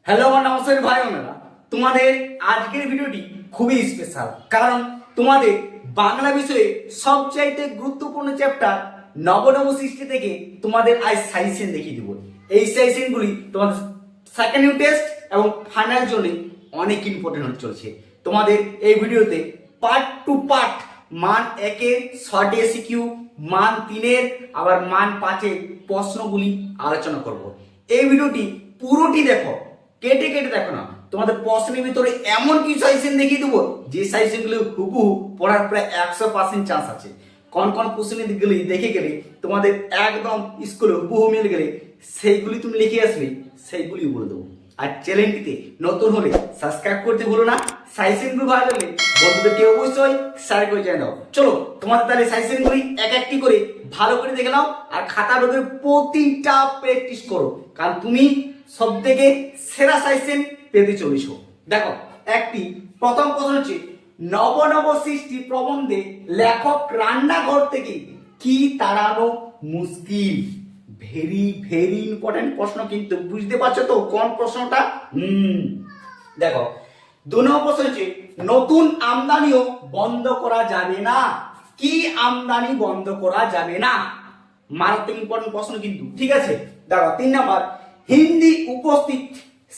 Hello আমার নমস্কার ভাই বোনেরা, তোমাদের আজকের ভিডিওটি খুবই স্পেশাল, কারণ তোমাদের বাংলা বিষয়ে সবচাইতে গুরুত্বপূর্ণ চ্যাপ্টার নবনব সৃষ্টি থেকে তোমাদের আজ সাজেশন দেখিয়ে দেবো। এই সাজেশনগুলি তোমাদের সেকেন্ড ইউনিট টেস্ট এবং ফাইনাল জন্য অনেক ইম্পর্টেন্ট হতে চলছে। তোমাদের এই ভিডিওতে পার্ট টু পার্ট মান 1-এর শর্ট এসিকিউ, মান 3-এর আবার মান 5-এর প্রশ্নগুলি আলোচনা করব। এই ভিডিওটি পুরোটি দেখো, কেটে কেটে দেখো না। তোমাদের প্রশ্নের ভিতরে এমন কিছু সাজেশন দেখিয়ে দেবো যে সাজেশনগুলো হুবহু পড়ার প্রায় 100% চান্স আছে। কোন কোন প্রশ্নগুলি দেখে গেলে তোমাদের একদম স্কুলে হুবহু মিলে গেলে সেইগুলি তুমি লিখে আসবে, সেইগুলি বলে দেবো। আর চ্যানেলটিতে নতুন হলে সাবস্ক্রাইব করতে ভুলো না। সাজেশনগুলো ভালো লাগলে বন্ধুদেরকে অবশ্যই শেয়ার করে জানিয়ে দাও। চলো তোমাদের তাহলে সাজেশনগুলি এক একটি করে ভালো করে দেখে নাও আর খাতার উপরে প্রতিটা প্র্যাকটিস করো, কারণ তুমি সব থেকে সেরা সাজেশন পেতে চলেছো। দেখো, একটি প্রথম প্রশ্ন হচ্ছে, নবনব সৃষ্টি প্রবন্ধে লেখক রান্নাঘর থেকে কি তাড়ানো মুশকিল। ভেরি ভেরি ইম্পর্টেন্ট প্রশ্ন, কিন্তু বুঝতে পারছো তো কোন প্রশ্নটা? দেখো, 2 নম্বর প্রশ্ন হচ্ছে, নতুন আমদানিও বন্ধ করা যাবে না। কি আমদানি বন্ধ করা যাবে না? মারাত্মক ইম্পর্টেন্ট প্রশ্ন কিন্তু, ঠিক আছে। দেখো, 3 নম্বর, হিন্দি উপস্থিত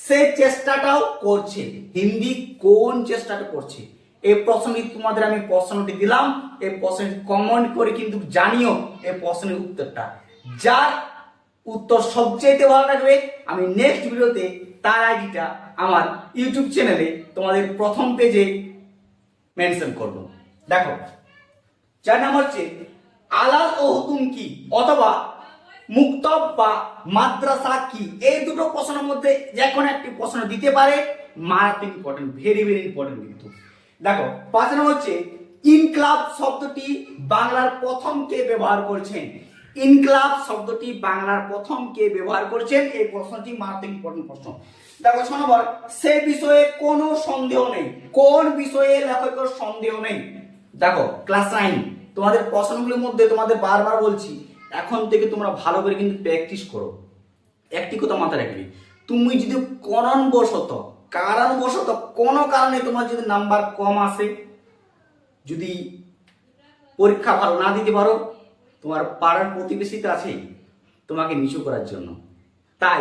সে চেষ্টাটাও করছে। হিন্দি কোন চেষ্টাটা করছে? এই প্রশ্নটি তোমাদের আমি প্রশ্নটি দিলাম, এই প্রশ্নটি কমেন্ট করে কিন্তু জানিও এই প্রশ্নের উত্তরটা। যার উত্তর সবচেয়ে ভালো লাগবে আমি নেক্সট ভিডিওতে তার আইডিটা আমার ইউটিউব চ্যানেলে তোমাদের প্রথম পেজে মেনশন করব। দেখো, 4 নম্বর হচ্ছে, আলাল ও হুতুম কি অথবা মুক্তব বা মাদ্রাসা কি। এই দুটো প্রশ্নের মধ্যে যে কোনো একটি প্রশ্ন দিতে পারে। মারাত্মক ইম্পর্টেন্ট, ভেরি ভেরি ইম্পর্টেন্ট কিন্তু। দেখো, 5 নম্বর হচ্ছে, ইনকলাব শব্দটি বাংলার প্রথম কে ব্যবহার করেছেন। ইনকলাব শব্দটি বাংলার প্রথম কে ব্যবহার করেছেন? এই প্রশ্নটি মারাত্মক ইম্পর্টেন্ট প্রশ্ন। দেখো, 6 নম্বর, সে বিষয়ে কোনো সন্দেহ নেই। কোন বিষয়ে লেখকের সন্দেহ নেই? দেখো, ক্লাস 9 তোমাদের প্রশ্নগুলোর মধ্যে তোমাদের বারবার বলছি, এখন থেকে তোমরা ভালো করে কিন্তু প্র্যাকটিস করো। একটি কথা মাথায় রাখবে, তুমি যদি কারণবশত কোনো কারণে তোমার যদি নাম্বার কম আসে, যদি পরীক্ষা ভালো না দিতে পারো, তোমার পাড়ার প্রতিবেশী তো আছেই তোমাকে নিচু করার জন্য। তাই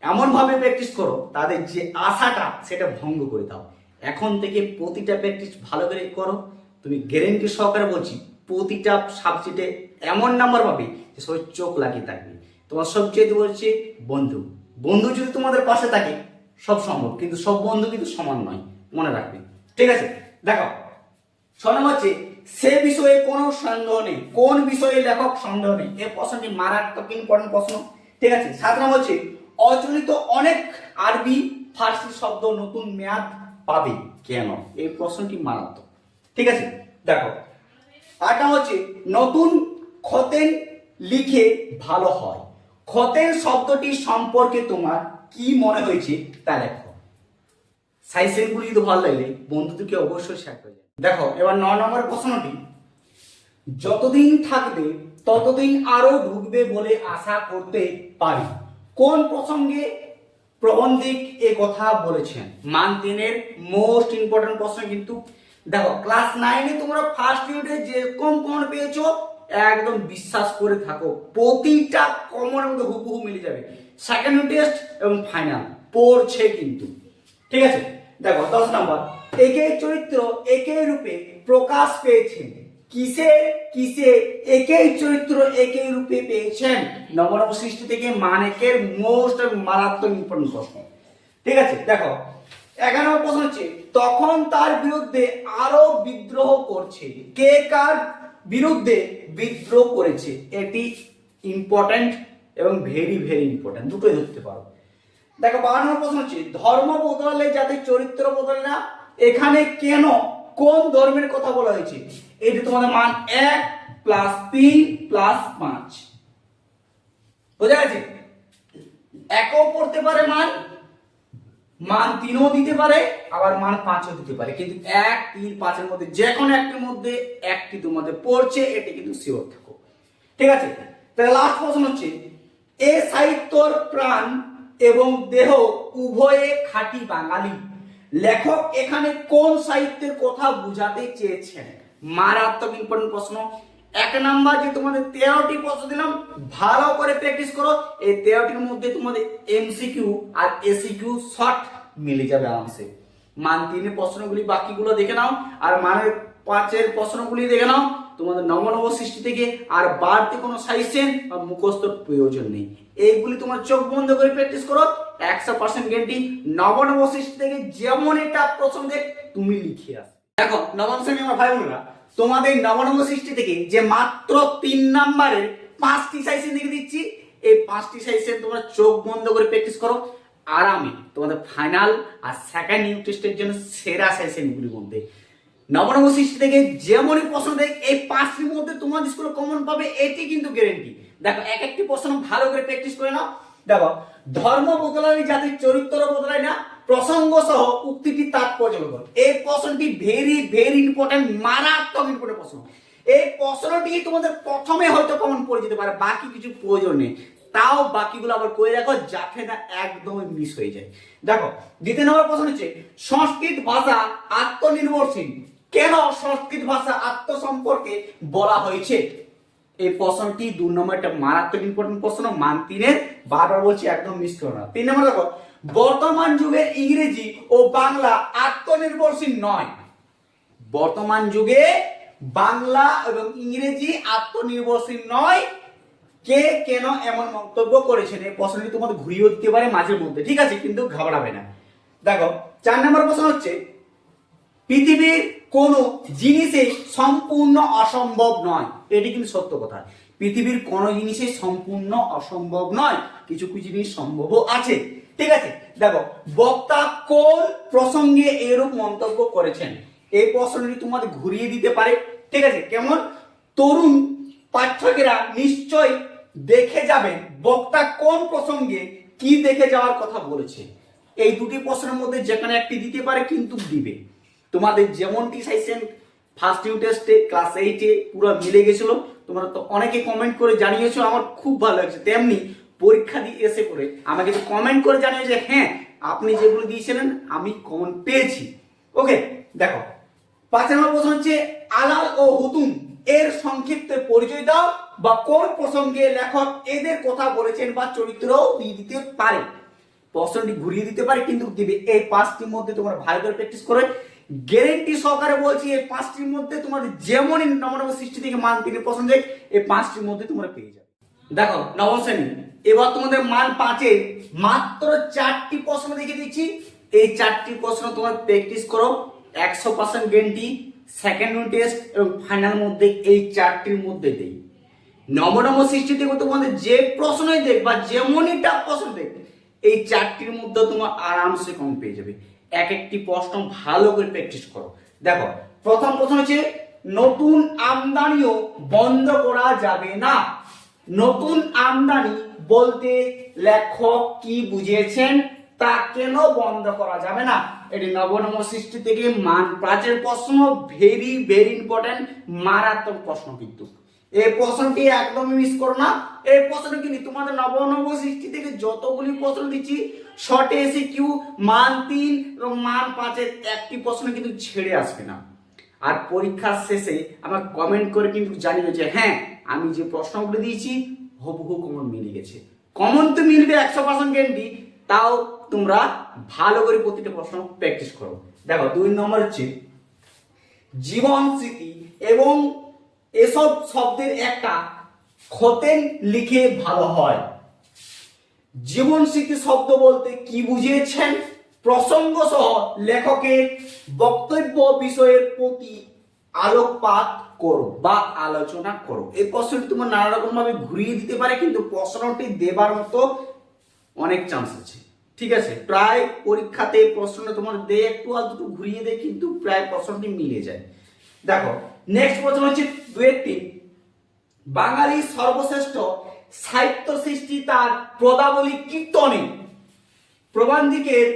এমনভাবে প্র্যাকটিস করো তাদের যে আশাটা সেটা ভঙ্গ করে দাও। এখন থেকে প্রতিটা প্র্যাকটিস ভালো করে করো। তুমি গ্যারেন্টি সহকারে বলছি, প্রতিটা সাবজেক্টে এমন নাম্বার পাবে যে সবাই চোখ লাগিয়ে থাকবে। তোমার সবচেয়ে বলছে বন্ধু, বন্ধু যদি তোমাদের পাশে থাকে সব সম্ভব, কিন্তু সব বন্ধু কিন্তু সমান নয়, মনে রাখবে, ঠিক আছে। দেখো, 6 নম্বর হচ্ছে, সে বিষয়ে কোনো সন্দেহ নেই। কোন বিষয়ে লেখক সন্দেহ নেই? এই প্রশ্নটি মারাত্মক ইম্পর্টেন্ট প্রশ্ন, ঠিক আছে। 7 নম্বর হচ্ছে, অচলিত অনেক আরবি ফার্সি শব্দ নতুন মেয়াদ পাবে কেন? এই প্রশ্নটি মারাত্মক, ঠিক আছে। দেখো, 8 নম্বর হচ্ছে, নতুন খতেন লিখে ভালো হয়। খতেন শব্দটি সম্পর্কে তোমার কি মনে হয়েছে তা লেখো। সাজেশনগুলি যদি ভালো লাগলে বন্ধুদেরকে অবশ্যই শেয়ার করে। দেখো, এবার 9 নম্বর প্রশ্নটি, যতদিন থাকবে ততদিন আরো ঢুকবে বলে আশা করতে পারি। কোন প্রসঙ্গে প্রবন্ধিক এ কথা বলেছেন? মান 3-এর মোস্ট ইম্পর্টেন্ট প্রশ্ন কিন্তু। দেখো, ক্লাস 9-এ তোমরা ফার্স্ট ইউনিটে যে কমন পেয়েছো একদম বিশ্বাস করে থাকো, প্রতিটা কমনের মধ্যে হুবহু মিলে যাবে। সেকেন্ড ইউনিট টেস্ট এবং ফাইনাল পড়ছে কিন্তু, ঠিক আছে। দেখো, 10 নম্বর, একই চরিত্র একই রূপে প্রকাশ পেয়েছেন। কিসে কিসে একই চরিত্র একই রূপে পেয়েছেন? নবনব সৃষ্টি থেকে মান 1-এর মোস্ট মারাত্মক ইম্পর্টেন্ট প্রশ্ন, ঠিক আছে। দেখো, 11 নম্বর প্রশ্ন হচ্ছে, তখন তার বিরুদ্ধে আরো বিদ্রোহ করছে। কে কার বিরুদ্ধে বিদ্রোহ করেছে? এটি ইম্পর্টেন্ট এবং ভেরি ভেরি ইম্পর্টেন্ট, দুটোই ধরতে পারো। দেখো, 12 নম্বর প্রশ্ন হচ্ছে, ধর্ম বদলালে যাতে চরিত্র বদলে না, এখানে কেন কোন ধর্মের কথা বলা হয়েছে? এটি তোমাদের মান 1 + 3 + 5 বোঝা গেছে। একও পড়তে পারে মান 3ও দিতে পারে, আবার মান 5ও দিতে পারে, কিন্তু 1, 3, 5-এর মধ্যে যে কোনো একটির মধ্যে একটি তোমাদের পড়ছে, এটি কিন্তু শিওর থাকো, ঠিক আছে। তাহলে লাস্ট প্রশ্ন হচ্ছে, এ সাহিত্যর প্রাণ এবং দেহ উভয়ে খাঁটি বাঙালি। লেখক এখানে কোন সাহিত্যের কথা বুঝাতে চেয়েছেন? মারাত্মক ইম্পর্টেন্ট প্রশ্ন। এক নাম্বার যে তোমাদের 13টি প্রশ্ন দিলাম, ভালো করে প্র্যাকটিস করো। এই 13টির মধ্যে তোমাদের এমসিকিউ আর এসিকিউ শর্ট মিলে যাবে আরামসে। মান 3 প্রশ্নগুলি বাকিগুলো দেখে নাও, আর মানের 5 প্রশ্নগুলি দেখে নাও। তোমাদের নব সৃষ্টি থেকে আর বাড়তি কোনো সাজেশন বা মুখস্থর প্রয়োজন নেই। এইগুলি তোমার চোখ বন্ধ করে প্র্যাকটিস করো, 100% গ্যারান্টি নব সৃষ্টি থেকে যেমন এটা প্রশ্ন দেখ তুমি লিখে আস। দেখো নবম শ্রেণী আমার ভাই বোনেরা, তোমাদের নব সৃষ্টি থেকে যে মাত্র 3 নাম্বারের 5টি সাজেশন লিখে দিচ্ছি, এই 5টি সাজেশন তোমরা চোখ বন্ধ করে প্র্যাকটিস করো আরামে। তোমাদের ফাইনাল আর সেকেন্ড ইউনিট টেস্টের জন্য সেরা সাজেশনগুলির মধ্যে নব সৃষ্টি থেকে যেমনই প্রশ্ন দেখ, এই 5টির মধ্যে তোমাদের স্কুলে কমন পাবে, এটি কিন্তু গ্যারান্টি। দেখো এক একটি প্রশ্ন ভালো করে প্র্যাকটিস করে নাও। দেখো ধর্ম বদলালে জাতির চরিত্র বদলায় না, প্রসঙ্গ সহ উক্তিটি তাৎপর্য বল। এই প্রশ্নটি ভেরি ভেরি ইম্পর্টেন্ট, মারাত্মক ইম্পর্টেন্ট প্রশ্ন। এই প্রশ্নটি তোমাদের প্রথমে হয়তো কমন পড়ে যেতে পারে, বাকি কিছু প্রয়োজন নেই, তাও বাকিগুলো আবার করে রাখো যাতে না একদমই মিস হয়ে যায়। দেখো 2 নম্বর প্রশ্ন হচ্ছে সংস্কৃত ভাষা আত্মনির্ভরশীল, কেন সংস্কৃত ভাষা আত্মসম্পর্কে বলা হয়েছে? এই প্রশ্নটি 2 নম্বর একটা মারাত্মক ইম্পর্টেন্ট প্রশ্ন, মান 3 বারবার বলছি একদম মিস করো না। 3 নম্বর দেখো বর্তমান যুগে ইংরেজি ও বাংলা আত্মনির্ভরশীল নয়। বর্তমান যুগে বাংলা এবং ইংরেজি আত্মনির্ভরশীল নয়, কে কেন এমন মন্তব্য করেছেন? এই প্রশ্নটি তোমাদের ঘুরিয়ে দিতে পারে মাঝের মধ্যে, ঠিক আছে, কিন্তু ঘাবড়াবে না। দেখো 4 নম্বর প্রশ্ন হচ্ছে পৃথিবীর কোন জিনিসই সম্পূর্ণ অসম্ভব নয়। এটি কিন্তু সত্য কথা, পৃথিবীর কোন জিনিসই সম্পূর্ণ অসম্ভব নয়, কিছু কিছু জিনিস সম্ভবও আছে, ঠিক আছে। দেখো বক্তা কোন প্রসঙ্গে এরূপ মন্তব্য করেছেন? এই প্রশ্নটি তোমাদের ঘুরিয়ে দিতে পারে, ঠিক আছে। কেমন? তরুণ পাঠকেরা নিশ্চয় দেখে যাবেন বক্তা কোন প্রসঙ্গে কি দেখে যাওয়ার কথা বলেছে। এই দুটি প্রশ্নের মধ্যে যেখানে একটি দিতে পারে, কিন্তু দিবে। তোমাদের যেমনটি সাজেশন ফার্স্ট ইউনিট টেস্টে ক্লাস 8-এ পুরো মিলে গেছিল, তোমরা তো অনেকে কমেন্ট করে জানিয়েছো, আমার খুব ভালো লাগছে। তেমনি পরীক্ষা দিয়ে এসে করে আমাকে তো কমেন্ট করে জানিয়েছে, হ্যাঁ আপনি যেগুলো দিয়েছিলেন আমি কমেন্ট পেয়েছি। ওকে দেখো 5 নম্বর প্রশ্ন হচ্ছে আলাল ও হুতুম এর সংক্ষিপ্ত পরিচয় দাও, বা কোন প্রসঙ্গে লেখক এদের কথা বলেছেন বা চরিত্রও দিয়ে দিতে পারে। প্রশ্নটি ঘুরিয়ে দিতে পারে, কিন্তু দিবে। এই 5টির মধ্যে তোমরা ভালো করে প্র্যাকটিস করে গ্যারান্টি সহকারে বলছি, এই 5টির মধ্যে তোমাদের যেমনই নব সৃষ্টি থেকে মান 3 প্রশ্ন দেখ, এই 5টির মধ্যে তোমরা পেয়ে যাবে। দেখো নবম শ্রেণী, এবার তোমাদের মান 5-এ মাত্র 4টি প্রশ্ন দেখে দিচ্ছি। এই 4টি প্রশ্ন তোমরা প্র্যাকটিস করো, 100% গ্যারান্টি। সেকেন্ড ইউনিট টেস্ট এবং ফাইনাল মধ্যে এই 4টির মধ্যে দেই। নব সৃষ্টি থেকে তোমাদের যে প্রশ্নই দেখ বা যেমনই টাফ প্রশ্ন দেখ, এই 4টির মধ্যে তোমরা আরামসে কম পেয়ে যাবে। এক একটি প্রশ্ন ভালো করে প্র্যাকটিস করো। দেখো প্রথম প্রশ্ন হচ্ছে নতুন আমদানিও বন্ধ করা যাবে না। নতুন আমদানি বলতে লেখক কি বুঝিয়েছেন, তা কেন বন্ধ করা যাবে না? এটি নব সৃষ্টি থেকে মান 5-এর প্রশ্ন, ভেরি ভেরি ইম্পর্টেন্ট, মারাত্মক প্রশ্ন। কিন্তু এই প্রশ্নটি একদমই মিস করো না। এই প্রশ্নটি কিন্তু তোমাদের নব সৃষ্টি থেকে যতগুলি প্রশ্ন দিচ্ছি, শর্টে এসে কিউ মান 3 এবং মান 5-এর একটি প্রশ্ন কিন্তু ছেড়ে আসবে না। আর পরীক্ষার শেষে আমার কমেন্ট করে কিন্তু জানিয়ে যে হ্যাঁ আমি যে প্রশ্নগুলো দিয়েছি হুবহু কমন মিলে গেছে। কমন তো মিলবে 100% গ্যারান্টি, তাও তোমরা ভালো করে প্রতিটা প্রশ্ন প্র্যাকটিস করো। দেখো 2 নম্বর হচ্ছে জীবন স্মৃতি এবং এসব শব্দের একটা খতেন লিখে ভালো হয়। জীবন স্মৃতি শব্দ বলতে কি বুঝিয়েছেন? প্রসঙ্গ সহ লেখকের বক্তব্য বিষয়ের প্রতি আলোকপাত করো বা আলোচনা করো। এই প্রশ্নটি তোমার নানা রকম ভাবে ঘুরিয়ে দিতে পারে, কিন্তু প্রশ্নটি দেবার মতো অনেক চান্স আছে, ঠিক আছে। প্রায় পরীক্ষাতে প্রশ্নটা তোমার দে একটু আর দুটো ঘুরিয়ে দেয়, কিন্তু প্রায় প্রশ্নটি মিলে যায়। দেখো নেক্সট প্রশ্ন হচ্ছে 2-3 বাঙালির সর্বশ্রেষ্ঠ সাহিত্য সৃষ্টি তার পদাবলী কীর্তনে প্রবন্ধিকের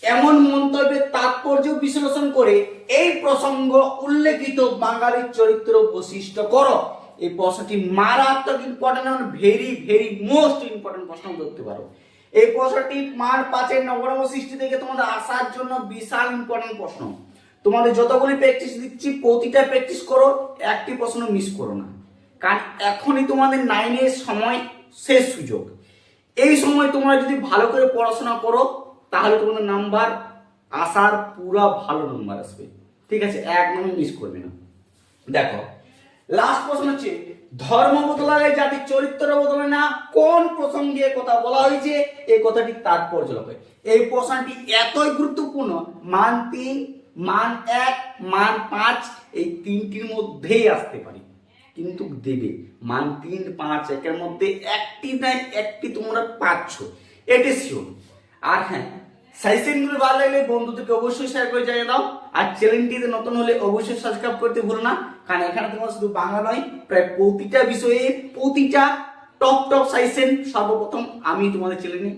এমন মন্তব্যের তাৎপর্য বিশ্লেষণ করে এই প্রসঙ্গ উল্লেখিত বাঙালির চরিত্র বৈশিষ্ট্য করো। এই প্রশ্নটি মারাত্মক important, very very most important প্রশ্ন ধরতে পারো। এই প্রশ্নটি মান 5-এর নবরম সৃষ্টি থেকে তোমাদের আসার জন্য বিশাল ইম্পর্টেন্ট প্রশ্ন। তোমাদের যতগুলি প্র্যাকটিস দিচ্ছি প্রতিটা প্র্যাকটিস করো, একটি প্রশ্ন মিস করো না, কারণ এখনই তোমাদের 9-এর সময় শেষ সুযোগ। এই সময় তোমরা যদি ভালো করে পড়াশোনা করো তাহলে তোমাদের নাম্বার আসার পুরা ভালো নাম্বার আসবে, ঠিক আছে? একদমই মিস করবে না। দেখো লাস্ট প্রশ্ন হচ্ছে, ধর্ম বদলালে জাতির চরিত্র বদলে না, কোন প্রসঙ্গে কথা বলা হয়েছে? এই কথাটি তাৎপর্য লেখো। এই প্রশ্নটি এতই গুরুত্বপূর্ণ, মান 3, মান 1, মান 5 এই তিনটির মধ্যেই আসতে পারে, কিন্তু দেবে মান 3, 5, 1-এর মধ্যে একটি নাই একটি তোমরা পাচ্ছ, এটি শিওর। আর হ্যাঁ, সাজেশনগুলো ভালো লাগলে বন্ধুদেরকে অবশ্যই শেয়ার করে জানিয়ে দাও। আর চ্যানেলটিতে নতুন হলে অবশ্যই সাবস্ক্রাইব করতে ভুলো না, কারণ এখানে তোমরা শুধু বাংলা নয়, প্রায় প্রতিটা বিষয়ে প্রতিটা টপ সাজেশন সর্বপ্রথম আমি তোমাদের চ্যানেলে